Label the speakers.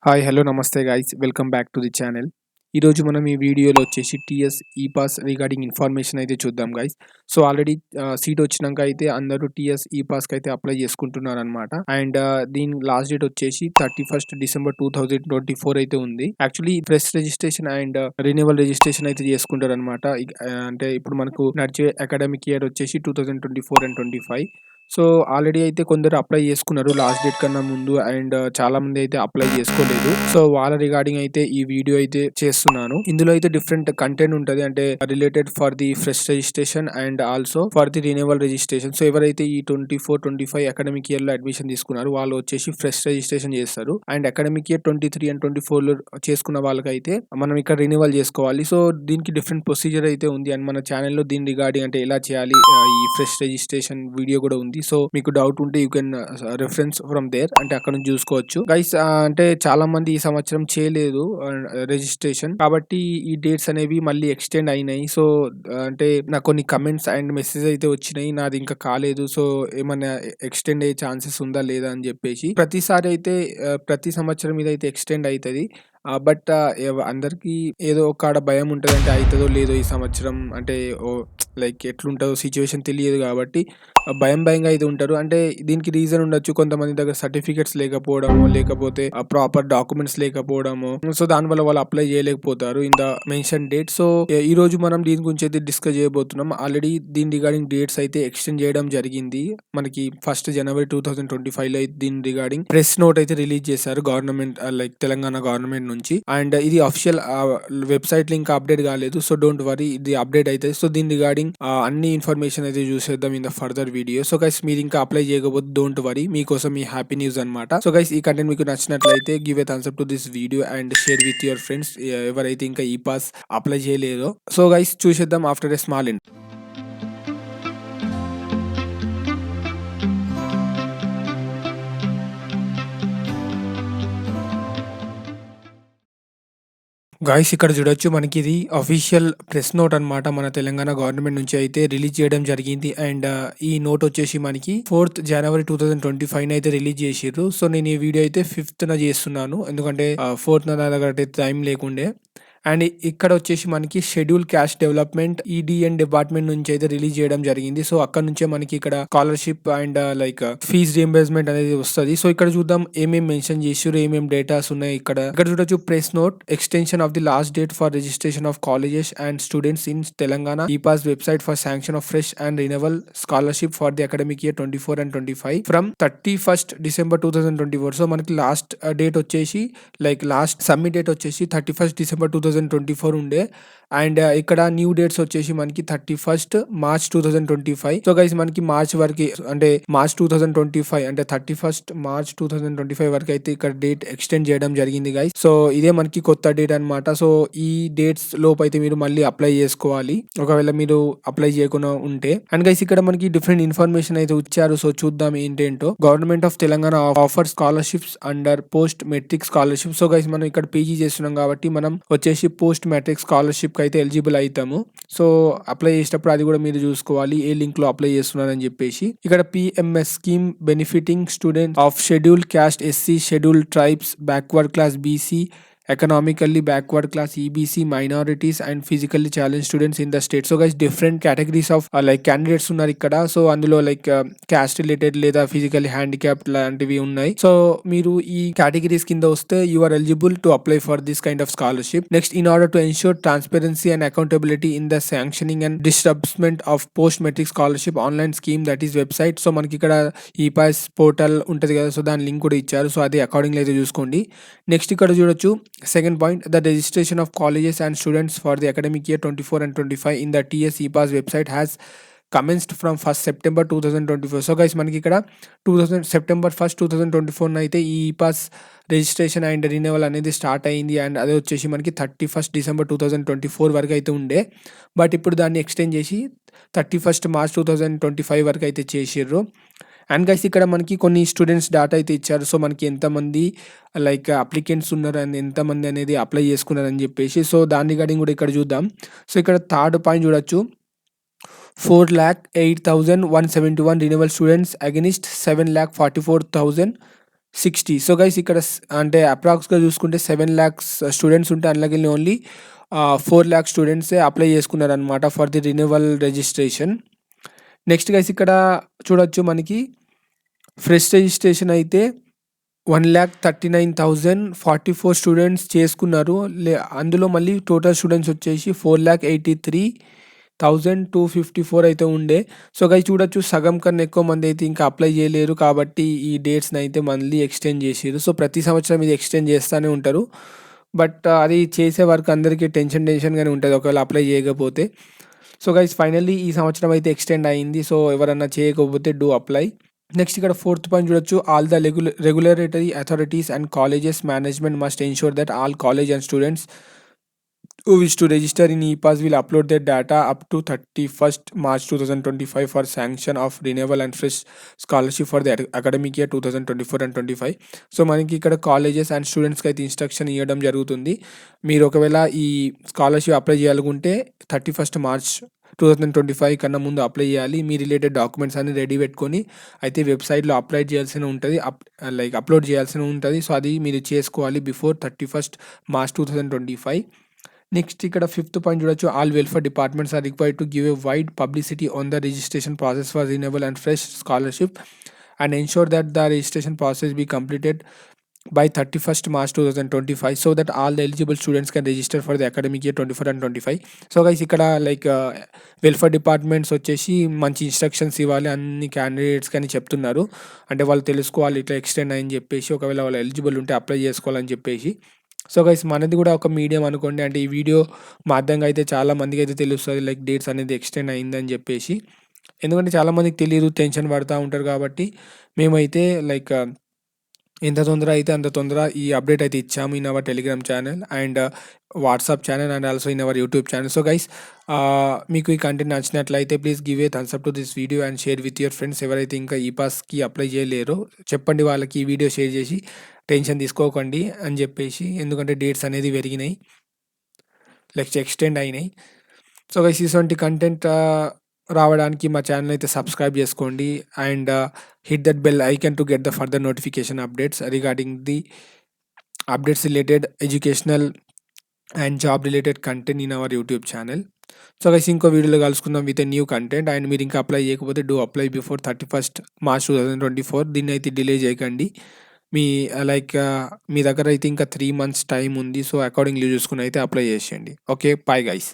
Speaker 1: Hi hello నమస్తే guys welcome back to the channel. ఈరోజు మనం ఈ వీడియోలో వచ్చేసి టీఎస్ ఈ పాస్ రిగార్డింగ్ ఇన్ఫర్మేషన్ అయితే చూద్దాం గైస్. సో ఆల్రెడీ సీట్ వచ్చినాక అయితే అందరూ టీఎస్ ఈ పాస్కి అయితే అప్లై చేసుకుంటున్నారు అనమాట. అండ్ దీని లాస్ట్ డేట్ వచ్చేసి 31st December 2024 అయితే ఉంది. Actually press registration and renewal registration అయితే చేసుకుంటారు అనమాట. అంటే ఇప్పుడు మనకు నడిచే అకాడమిక్ ఇయర్ వచ్చేసి 2024 అండ్ 25. సో ఆల్రెడీ అయితే కొందరు అప్లై చేసుకున్నారు లాస్ట్ డేట్ కన్నా ముందు. అండ్ చాలా మంది అయితే అప్లై చేసుకోలేదు. సో వాళ్ళ రిగార్డింగ్ అయితే ఈ వీడియో అయితే చేస్తున్నాను. ఇందులో అయితే డిఫరెంట్ కంటెంట్ ఉంటది, అంటే related for the fresh registration and also for the renewal registration. So ఎవరైతే ఈ 24-25 అకాడమిక్ ఇయర్ లో అడ్మిషన్ తీసుకున్నారు వాళ్ళు వచ్చేసి ఫ్రెష్ రిజిస్ట్రేషన్ చేస్తారు. అండ్ అకాడమిక్ ఇయర్ 23 అండ్ 24 లో చేసుకున్న వాళ్ళకైతే మనం ఇక్కడ రినివల్ చేసుకోవాలి. సో దీనికి డిఫరెంట్ ప్రొసీజర్ అయితే ఉంది. అండ్ మన ఛానల్లో దీని రిగార్డింగ్ అంటే ఎలా చేయాలి ఈ ఫ్రెష్ రిజిస్ట్రేషన్ వీడియో కూడా ఉంది. సో మీకు డౌట్ ఉంటే you can reference from there, అంటే అక్కడ నుంచి చూసుకోవచ్చు గైస్. అంటే చాలా మంది ఈ సంవత్సరం చేయలేదు రిజిస్ట్రేషన్, కాబట్టి ఈ డేట్స్ అనేవి మళ్ళీ ఎక్స్టెండ్ అయినాయి. సో అంటే నాకు కొన్ని కమెంట్స్ అండ్ మెసేజ్ అయితే వచ్చినాయి, నాది ఇంకా కాలేదు, సో ఏమన్నా ఎక్స్టెండ్ అయ్యే ఛాన్సెస్ ఉందా లేదా అని చెప్పేసి. ప్రతిసారి అయితే ప్రతి సంవత్సరం ఇదైతే ఎక్స్టెండ్ అవుతుంది. బట్ అందరికి ఏదో ఒక భయం ఉంటుంది, అంటే అవుతుందో లేదో ఈ సంవత్సరం, అంటే లైక్ ఎట్లుంటుందో సిచ్యువేషన్ తెలియదు కాబట్టి భయంగా అయితే ఉంటారు. అంటే దీనికి రీజన్ ఉండొచ్చు, కొంతమంది దగ్గర సర్టిఫికెట్స్ లేకపోవడము, లేకపోతే ప్రాపర్ డాక్యుమెంట్స్ లేకపోవడము. సో దానివల్ల వాళ్ళు అప్లై చేయలేకపోతారు in the mention date. So ఈ రోజు మనం దీని గురించి అయితే డిస్కస్ చేయబోతున్నాం. ఆల్రెడీ దీని రిగార్డింగ్ డేట్స్ అయితే ఎక్స్టెండ్ చేయడం జరిగింది. మనకి 1st January 2025 లో దీని రిగార్డింగ్ ప్రెస్ నోట్ అయితే రిలీజ్ చేశారు గవర్నమెంట్, లైక్ తెలంగాణ గవర్నమెంట్ నుంచి. అండ్ ఇది అఫిషియల్ వెబ్సైట్ లింక్ అప్డేట్ కాలేదు, సో డోంట్ వరీ, ఇది అప్డేట్ అయితే. సో దీని రిగార్డింగ్ అన్ని ఇన్ఫర్మేషన్ అయితే చూసేద్దాం in the further video. So guys మీరు ఇంకా అప్లై చేయకపోతే డోంట్ వరీ, మీకోసం ఈ హ్యాపీ న్యూస్ అనమాట. సో గైస్ ఈ కంటెంట్ మీకు నచ్చినట్లయితే give a thumbs up to this video and share with your friends ఎవరైతే ఇంకా ఈ పాస్ అప్లై చేయలేదో. సో గైస్ చూసేద్దాం ఆఫ్టర్ ఎ స్మాల్ ఇంట్. గాయ్స్ ఇక్కడ చూడొచ్చు, మనకి ఇది అఫీషియల్ ప్రెస్ నోట్ అనమాట. మన తెలంగాణ గవర్నమెంట్ నుంచి అయితే రిలీజ్ చేయడం జరిగింది. అండ్ ఈ నోట్ వచ్చేసి మనకి 4th January 2025 అయితే రిలీజ్ చేసిర్రు. సో నేను ఈ వీడియో అయితే 5th చేస్తున్నాను, ఎందుకంటే 4th నా దగ్గర టైం లేకుండే. అండ్ ఇక్కడ వచ్చేసి మనకి షెడ్యూల్ క్యాస్ట్ డెవలప్మెంట్ ఈడిఎన్ డిపార్ట్మెంట్ నుంచి అయితే రిలీజ్ చేయడం జరిగింది. సో అక్కడ నుంచే మనకి ఇక్కడ scholarship and like fees reimbursement అనేది వస్తుంది. సో ఇక్కడ చూద్దాం ఏమేమి మెన్షన్ చేసారు, ఏమేమి డేటాస్ ఉన్నాయి. ఇక్కడ చూడొచ్చు, press note extension of the last date for registration of colleges and students in Telangana e pass website for sanction of fresh and renewal scholarship for the academic year 24 and 25 from 31st December 2024. So మనకి last date వచ్చేసి like last submit date వచ్చేసి 31st December 2024 ఉండే. And ఇక్కడ new dates వచ్చేసి మనకి 31st March 2025. So guys మనకి March వరకు, అంటే మార్చ్ 2025 అంటే 31st March 2025 వరకు అయితే ఇక్కడ డేట్ ఎక్స్టెండ్ చేయడం జరిగింది గైస్. సో ఇదే మనకి కొత్త డేట్ అనమాట. సో ఈ డేట్స్ లోపు అయితే మీరు మళ్ళీ అప్లై చేసుకోవాలి ఒకవేళ మీరు అప్లై చేయకుండా ఉంటే. అండ్ గైస్ ఇక్కడ మనకి డిఫరెంట్ ఇన్ఫర్మేషన్ అయితే ఇచ్చారు. సో చూద్దాం ఏంటేంటో. Government of Telangana offer scholarships under post matric scholarship. So guys మనం ఇక్కడ పీజీ చేస్తున్నాం కాబట్టి మనం వచ్చేసి పోస్ట్ మెట్రిక్ స్కాలర్షిప్ అయితే ఎలిజిబుల్ అవుతాము. సో అప్లై చేసేటప్పుడు అది కూడా మీరు చూసుకోవాలి, ఏ లింక్ లో అప్లై చేస్తున్నారని చెప్పేసి. ఇక్కడ PMS scheme benefiting student of schedule caste SC, schedule tribes, backward class BC, economically backward class EBC, minorities and physically challenge students in the state. So guys different categories of like candidates ఉన్నారు ఇక్కడ. So అందులో like caste related లేదా physically handicapped లాంటివి ఉన్నాయి. So మీరు ఈ categories కింద వస్తే you are eligible to apply for this kind of scholarship. Next, in order to ensure transparency and accountability in the sanctioning and disbursement of post matric scholarship online scheme, that is website. So మనకి ఇక్కడ ఈ pass portal ఉంటుంది కదా, so దాని link కూడా ఇచ్చారు. So అది accordingly అయితే చూసుకోండి. నెక్స్ట్ ఇక్కడ చూడొచ్చు, second point, the registration of colleges and students for the academic year 24 and 25 in the TS ePass website has commenced from 1st September 2024. So guys మనకి ఇక్కడ September 1st 2024 అయితే ఈ పాస్ రిజిస్ట్రేషన్ అండ్ రినివల్ అనేది start అయింది. And అదే వచ్చేసి మనకి 31st December 2024 వరకు అయితే ఉండే. బట్ ఇప్పుడు దాన్ని ఎక్స్టెండ్ చేసి 31st March 2025 వరకు అయితే చేసిర్రు. అండ్ గైస్ ఇక్కడ మనకి కొన్ని స్టూడెంట్స్ డేటా అయితే ఇచ్చారు. సో మనకి ఎంతమంది లైక్ అప్లికెంట్స్ ఉన్నారు అండ్ ఎంతమంది అనేది అప్లై చేసుకున్నారని చెప్పేసి. సో దాని రిగార్డింగ్ కూడా ఇక్కడ చూద్దాం. సో ఇక్కడ థర్డ్ పాయింట్ చూడొచ్చు, 4,08,171 renewal students against 7,44,000 60. So guys ఇక్కడ అంటే అప్రాక్స్‌గా చూసుకుంటే 7,00,000 స్టూడెంట్స్ ఉంటే అందులోకెళ్ళి ఓన్లీ 4,00,000 స్టూడెంట్సే అప్లై చేసుకున్నారనమాట for the renewal registration. Next guys ఇక్కడ చూడొచ్చు మనకి ఫ్రెష్ రిజిస్ట్రేషన్ అయితే 1,39,044 స్టూడెంట్స్ చేసుకున్నారు. అందులో మళ్ళీ టోటల్ స్టూడెంట్స్ వచ్చేసి 4,83,254 అయితే ఉండే. సో గైస్ చూడొచ్చు సగం కన్నా ఎక్కువ మంది అయితే ఇంకా అప్లై చేయలేరు కాబట్టి ఈ డేట్స్‌ని అయితే మళ్ళీ ఎక్స్టెండ్ చేసిర్రు. సో ప్రతి సంవత్సరం ఇది ఎక్స్టెండ్ చేస్తూనే ఉంటారు. బట్ అది చేసే వరకు అందరికీ టెన్షన్‌గానే ఉంటది ఒకవేళ అప్లై చేయకపోతే. సో గైస్ ఫైనల్లీ ఈ సంవత్సరం అయితే ఎక్స్టెండ్ అయింది. సో ఎవరన్నా చేయకపోతే డూ అప్లై. నెక్స్ట్ ఇక్కడ ఫోర్త్ పాయింట్ చూడొచ్చు. All the regulatory authorities and colleges management must ensure that all college and students who wish to register in ePass will upload their data up to 31st March 2025 for sanction of renewal and fresh scholarship for the academic year 2024 and 25. So మనకి ఇక్కడ colleges and స్టూడెంట్స్కి అయితే instruction ఇవ్వడం జరుగుతుంది. మీరు ఒకవేళ ఈ scholarship apply చేయాలనుకుంటే 31st March 2025 కన్నా ముందు అప్లై చేయాలి. మీ రిలేటెడ్ డాక్యుమెంట్స్ అన్ని రెడీ పెట్టుకొని అయితే వెబ్సైట్లో అప్లై చేయాల్సి ఉంటుంది, అప్లోడ్ చేయాల్సి ఉంటుంది. సో అది మీరు చేసుకోవాలి బిఫోర్ 31st March 2025. నెక్స్ట్ ఇక్కడ ఫిఫ్త్ పాయింట్ చూడొచ్చు. All welfare departments are required to give a wide publicity on the registration process for renewal and fresh scholarship and ensure that the registration process be completed by 31st March 2025 so that all the eligible students can register for the academic year 24 and 25. So guys ఇక్కడ welfare departments వచ్చేసి మంచి instructions ఇవ్వాలి అన్ని క్యాండిడేట్స్కి అని చెప్తున్నారు. అంటే వాళ్ళు తెలుసుకోవాలి ఇట్లా ఎక్స్టెండ్ అని చెప్పేసి, ఒకవేళ వాళ్ళు ఎలిజిబుల్ ఉంటే అప్లై చేసుకోవాలని చెప్పేసి. సో గైస్ మనది కూడా ఒక మీడియం అనుకోండి, అంటే ఈ వీడియో మాధ్యంగా అయితే చాలా మందికి అయితే తెలుస్తుంది డేట్స్ అనేది ఎక్స్టెండ్ అయిందని చెప్పేసి. ఎందుకంటే చాలామందికి తెలియదు, టెన్షన్ పడుతూ ఉంటారు కాబట్టి మేమైతే ఎంత తొందర అయితే అంత తొందర ఈ అప్డేట్ అయితే ఇచ్చాము in our Telegram channel and WhatsApp channel and also in our YouTube channel. So guys మీకు ఈ కంటెంట్ నచ్చినట్లయితే please give a thumbs up to this video and share with your friends. ఎవరైతే ఇంకా ఈపాస్కి అప్లై చేయలేరో చెప్పండి వాళ్ళకి, ఈ వీడియో షేర్ చేసి tension తీసుకోకండి అని చెప్పేసి, ఎందుకంటే డేట్స్ అనేది పెరిగినాయి, ఎక్స్టెండ్ అయినాయి. సో గైస్ ఇటువంటి కంటెంట్ రావడానికి మా ఛానల్ అయితే సబ్స్క్రైబ్ చేసుకోండి and hit that bell icon to get the further notification updates regarding the updates related educational and job related content in our YouTube channel. So guys ఇంకో వీడియోలో కలుసుకుందాం with a new content. And మీరు ఇంకా apply చేయకపోతే do apply before 31st March 2024. దీన్ని అయితే delay చేయకండి. మీ దగ్గర అయితే ఇంకా 3 months టైం ఉంది. సో అకార్డింగ్లీ చూసుకుని అయితే అప్లై చేసేయండి. Okay, bye guys.